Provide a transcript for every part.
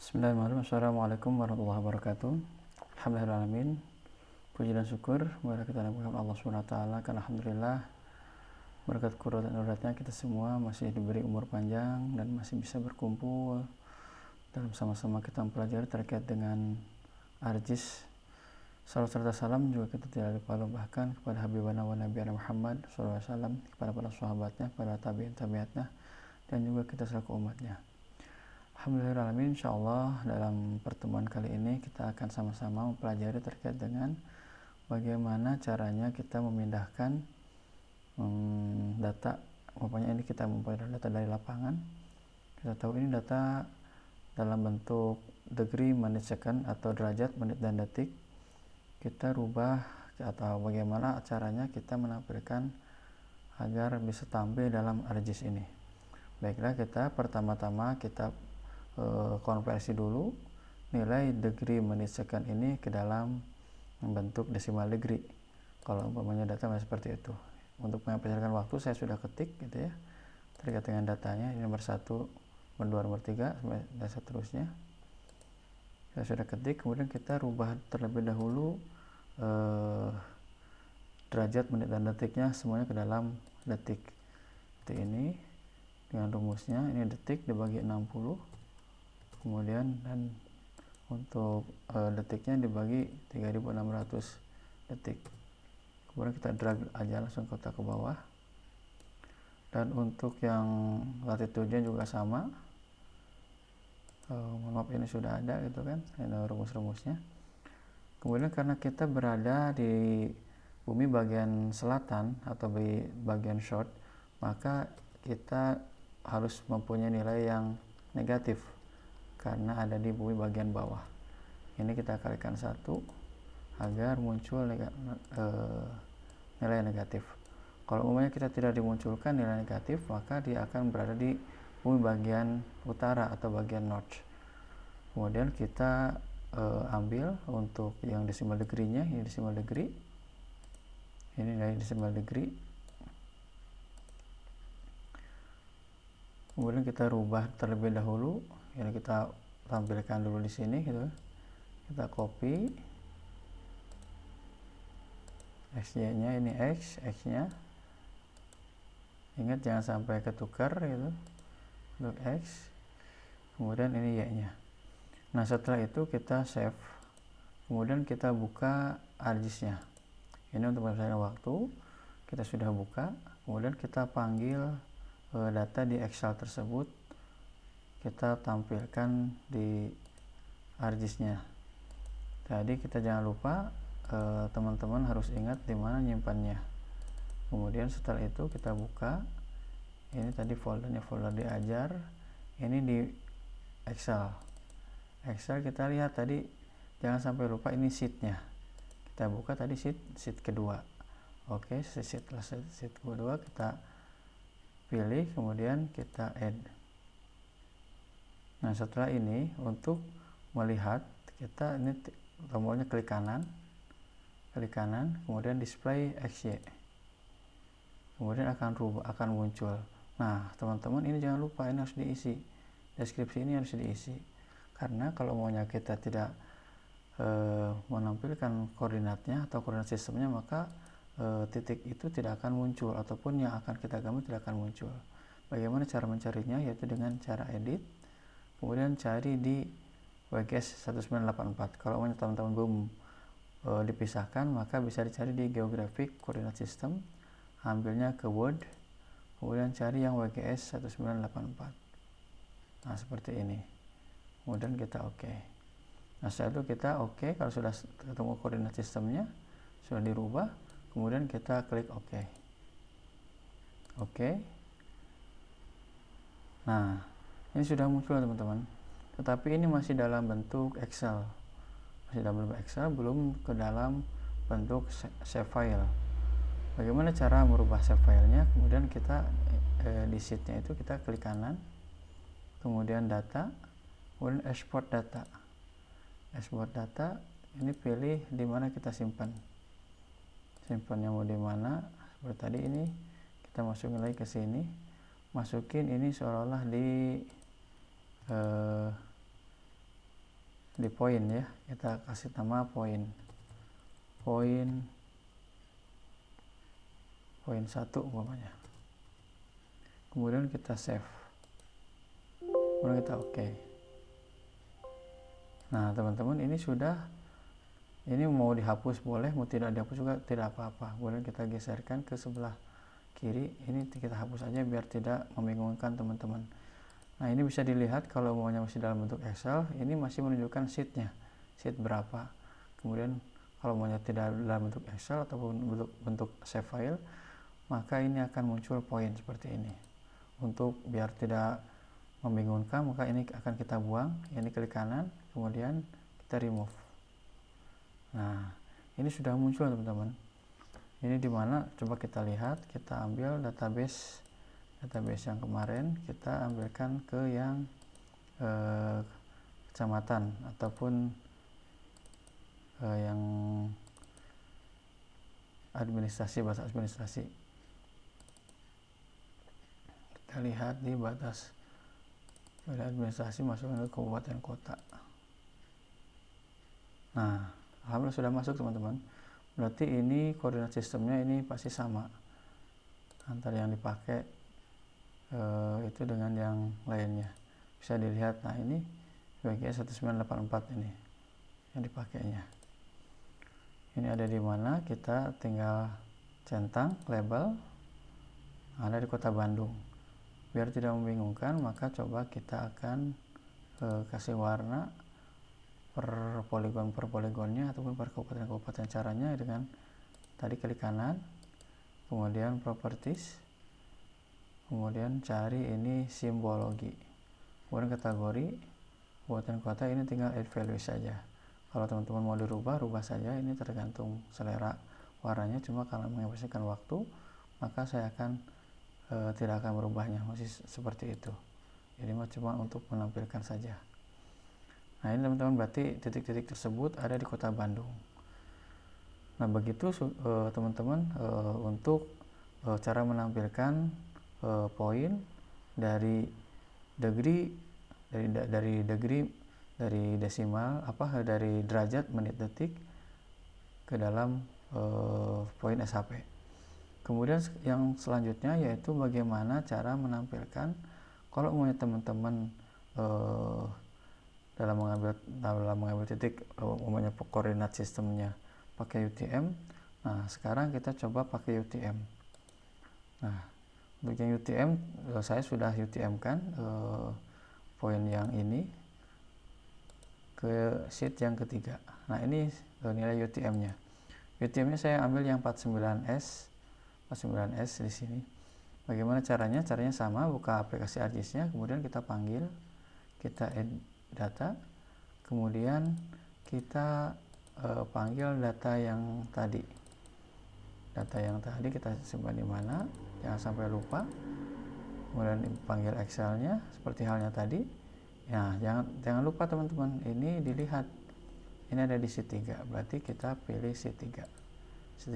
Bismillahirrahmanirrahim. Assalamualaikum warahmatullahi wabarakatuh. Alhamdulillahirrahmanirrahim. Puji dan syukur kepada kita Allah SWT, karena alhamdulillah berkat kurnia dan nuratnya kita semua masih diberi umur panjang dan masih bisa berkumpul dalam sama-sama kita mempelajari terkait dengan Arjis. Salam serta salam juga kita tidak lupa bahkan kepada Habibana wa Nabiyana Muhammad SAW, kepada para sahabatnya, kepada tabi'in-tabi'atnya, dan juga kita selaku umatnya. Alhamdulillahirrahmanirrahim. Insyaallah dalam pertemuan kali ini kita akan sama-sama mempelajari terkait dengan bagaimana caranya kita memindahkan data. Pokoknya ini kita mempelajari data dari lapangan. Kita tahu ini data dalam bentuk degree, menit, second atau derajat, menit, dan detik. Kita rubah atau bagaimana caranya kita menampilkan agar bisa tampil dalam Arjis ini. Baiklah, kita pertama-tama kita konversi dulu nilai degree, menit, second ini ke dalam bentuk desimal degree. Kalau umpamanya data seperti itu, untuk memperkirakan waktu saya sudah ketik gitu ya, terkait dengan datanya ini nomor 1, nomor 2, nomor 3 dan seterusnya saya sudah ketik. Kemudian kita rubah terlebih dahulu derajat, menit, dan detiknya semuanya ke dalam detik. Seperti ini dengan rumusnya, ini detik dibagi 60, kemudian dan untuk detiknya dibagi 3600 detik. Kemudian kita drag aja langsung kotak ke bawah, dan untuk yang latitude-nya juga sama. Maaf, ini sudah ada gitu kan, ini rumus-rumusnya. Kemudian karena kita berada di bumi bagian selatan atau di bagian short, maka kita harus mempunyai nilai yang negatif karena ada di bumi bagian bawah. Ini kita kalikan 1 agar muncul nilai negatif. Kalau umumnya kita tidak dimunculkan nilai negatif, maka dia akan berada di bumi bagian utara atau bagian north. Kemudian kita ambil untuk yang decimal degree-nya, ini decimal degree, ini nilai decimal degree. Kemudian kita rubah terlebih dahulu, ini kita tampilkan dulu di sini gitu. Kita copy XY-nya, ini X-nya. Ingat jangan sampai ketukar gitu. Untuk X. Kemudian ini Y-nya. Nah, setelah itu kita save. Kemudian kita buka Arjisnya. Ini untuk menyelesaikan waktu. Kita sudah buka. Kemudian kita panggil data di Excel tersebut, kita tampilkan di Arjisnya. Jadi kita jangan lupa, teman-teman harus ingat di mana nyimpannya. Kemudian setelah itu kita buka, ini tadi foldernya, folder diajar, ini di Excel. Excel kita lihat tadi, jangan sampai lupa ini sheetnya. Kita buka tadi sheet kedua. Oke, sheet kedua kita pilih, kemudian kita add. Nah, setelah ini untuk melihat, kita ini tombolnya klik kanan, kemudian display XY, kemudian akan muncul. Nah, teman-teman ini jangan lupa, ini harus diisi, deskripsi ini harus diisi, karena kalau maunya kita tidak menampilkan koordinatnya atau koordinat sistemnya, maka titik itu tidak akan muncul, ataupun yang akan kita gambar tidak akan muncul. Bagaimana cara mencarinya? Yaitu dengan cara edit, kemudian cari di WGS 1984. Kalau teman-teman belum dipisahkan, maka bisa dicari di Geographic Coordinate System, ambilnya ke Word, kemudian cari yang WGS 1984. Nah, seperti ini. Kemudian kita oke. Nah, setelah itu kita oke. Kalau sudah ketemu koordinat sistemnya, sudah dirubah, kemudian kita klik OK. Oke. Nah, ini sudah muncul teman-teman. Tetapi ini masih dalam bentuk Excel. Masih dalam bentuk Excel, belum ke dalam bentuk save file. Bagaimana cara merubah save filenya? Kemudian kita di sheet-nya itu kita klik kanan, kemudian data, kemudian export data. Export data, ini pilih di mana kita simpan. Simpannya mau di mana? Seperti tadi ini kita masukin lagi ke sini, masukin ini seolah-olah di di poin ya, kita kasih nama poin 1 umpamanya. Kemudian kita save, kemudian kita oke. Nah teman-teman, ini mau dihapus boleh, mau tidak dihapus juga tidak apa-apa. Kemudian kita geserkan ke sebelah kiri, ini kita hapus aja biar tidak membingungkan teman-teman. Nah ini bisa dilihat kalau maunya masih dalam bentuk Excel, ini masih menunjukkan sheet berapa. Kemudian kalau maunya tidak dalam bentuk Excel ataupun bentuk save file, maka ini akan muncul poin seperti ini. Untuk biar tidak membingungkan, maka ini akan kita buang, ini klik kanan, kemudian kita remove. Nah ini sudah muncul teman-teman. Ini dimana, coba kita lihat, kita ambil database yang kemarin, kita ambilkan ke yang kecamatan ataupun yang administrasi, bahasa administrasi. Kita lihat di batas administrasi, masukkan ke kabupaten kota. Nah alhamdulillah sudah masuk teman-teman. Berarti ini koordinat sistemnya ini pasti sama antara yang dipakai itu dengan yang lainnya. Bisa dilihat, nah ini WGS 1984 ini yang dipakainya. Ini ada di mana, kita tinggal centang label, ada di Kota Bandung. Biar tidak membingungkan, maka coba kita akan kasih warna per poligonnya ataupun per kabupaten. Caranya dengan tadi klik kanan, kemudian properties, kemudian cari ini simbologi, kemudian kategori kabupaten kota, ini tinggal add value saja. Kalau teman-teman mau rubah saja, ini tergantung selera warnanya. Cuma kalau menghabiskan waktu, maka saya akan tidak akan merubahnya, masih seperti itu. Jadi cuma untuk menampilkan saja. Nah ini teman-teman, berarti titik-titik tersebut ada di Kota Bandung. Nah begitu teman-teman untuk cara menampilkan poin dari degree, dari desimal, dari derajat, menit, detik ke dalam poin SHP. Kemudian yang selanjutnya yaitu bagaimana cara menampilkan kalau mau teman-teman dalam mengambil titik umumnya koordinat sistemnya pakai UTM. Nah sekarang kita coba pakai UTM. Nah untuk yang UTM, saya sudah UTM kan poin yang ini ke sheet yang ketiga. Nah ini nilai UTM-nya. UTM-nya saya ambil yang 49S di sini. Bagaimana caranya? Caranya sama, buka aplikasi ArcGIS-nya, kemudian kita panggil, kita add data, kemudian kita panggil data yang tadi kita simpan di mana, jangan sampai lupa. Kemudian panggil Excel-nya seperti halnya tadi. Nah jangan lupa teman-teman, ini dilihat, ini ada di sheet 3, berarti kita pilih sheet 3.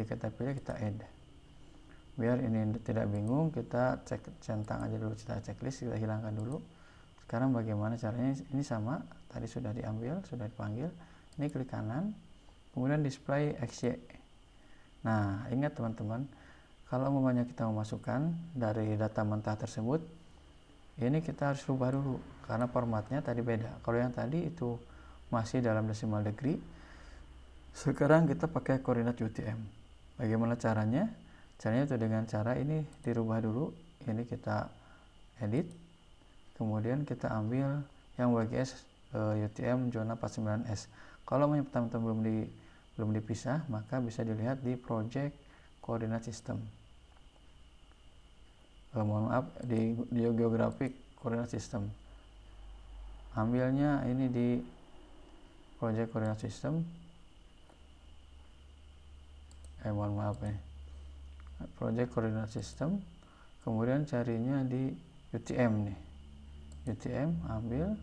Kita pilih, kita add. Biar ini tidak bingung, kita centang aja dulu, kita checklist, kita hilangkan dulu. Sekarang bagaimana caranya? Ini sama, tadi sudah diambil, sudah dipanggil. Ini klik kanan, kemudian display XY. Nah ingat teman-teman, kalau umpamanya kita memasukkan dari data mentah tersebut, ini kita harus rubah dulu karena formatnya tadi beda. Kalau yang tadi itu masih dalam decimal degree, sekarang kita pakai koordinat UTM. Bagaimana caranya? Caranya itu dengan cara ini dirubah dulu, ini kita edit, kemudian kita ambil yang WGS UTM zona 49S. Kalau teman-teman belum dipisah, maka bisa dilihat di project koordinat sistem. Mohon maaf, di geographic koordinat sistem. Ambilnya ini di project koordinat sistem. Mohon maaf nih. Project koordinat sistem. Kemudian carinya di UTM nih. UTM ambil.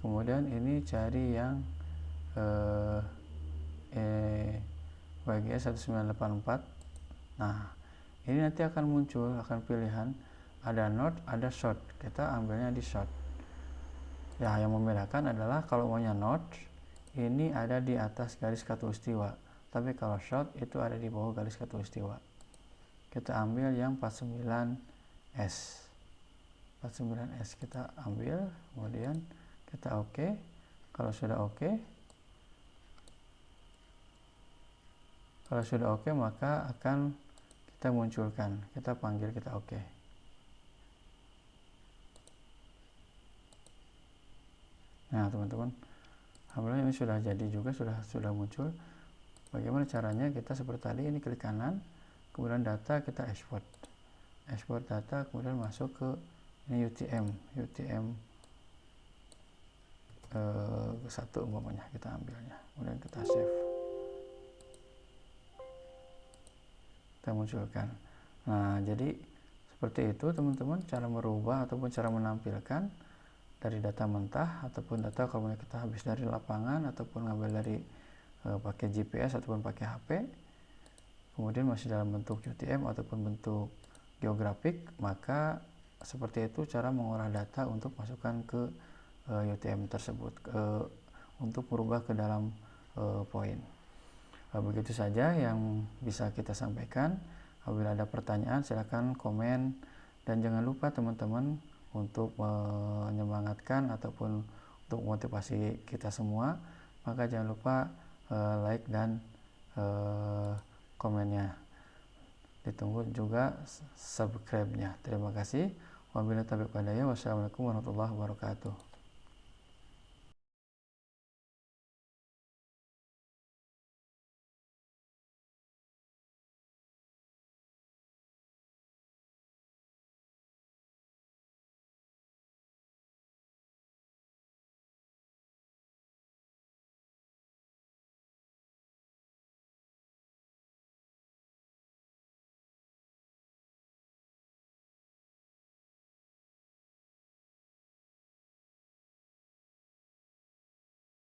Kemudian ini cari yang WGS 1984. Nah ini nanti akan muncul, akan pilihan ada north, ada south. Kita ambilnya di south. Ya yang membedakan adalah kalau maunya north ini ada di atas garis khatulistiwa, tapi kalau short itu ada di bawah garis khatulistiwa. Kita ambil yang 49S. 49S kita ambil, kemudian kita oke. Kalau sudah oke, maka akan kita munculkan, kita panggil, kita oke. Nah teman-teman, alhamdulillah ini sudah jadi juga, sudah muncul. Bagaimana caranya? Kita seperti tadi, ini klik kanan, kemudian data kita export data, kemudian masuk ke ini UTM 1 umpamanya, kita ambilnya, kemudian kita save, kita munculkan. Nah jadi seperti itu teman-teman, cara merubah ataupun cara menampilkan dari data mentah ataupun data kalau kita habis dari lapangan ataupun ngambil dari pakai GPS ataupun pakai HP, kemudian masih dalam bentuk UTM ataupun bentuk geografik, maka seperti itu cara mengolah data untuk masukkan ke UTM tersebut, untuk merubah ke dalam poin. Begitu saja yang bisa kita sampaikan. Apabila ada pertanyaan silakan komen, dan jangan lupa teman-teman untuk menyemangatkan ataupun untuk motivasi kita semua, maka jangan lupa like dan komennya. Ditunggu juga subscribe-nya. Terima kasih. Wabillahi taufiq wal hidayah. Wassalamualaikum warahmatullahi wabarakatuh.